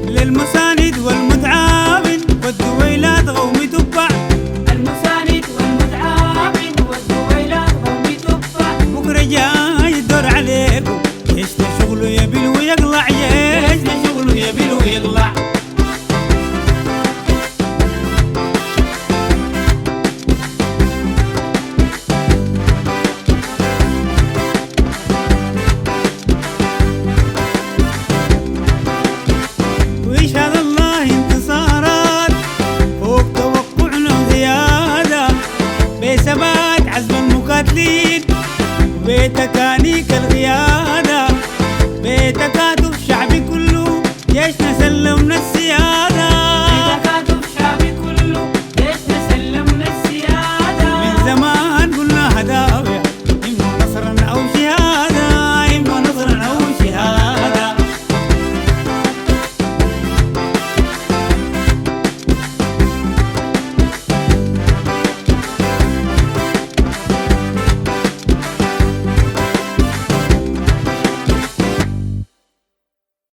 للمساند والمتعاون والدويلات غومي تبع. المساند والمتعاون والدويلات غومي تبع. بكره جاي الدور عليكم، جيش شغله يبل ويقلع، جيش شغله يبل ويقلع. ويشهد الله انتصارات فوق توقعنا وزيادة، بثبات عزم المقاتلين وبتكانيك القيادة، بتكاتف شعبي كله جيشنا سلم نفسه.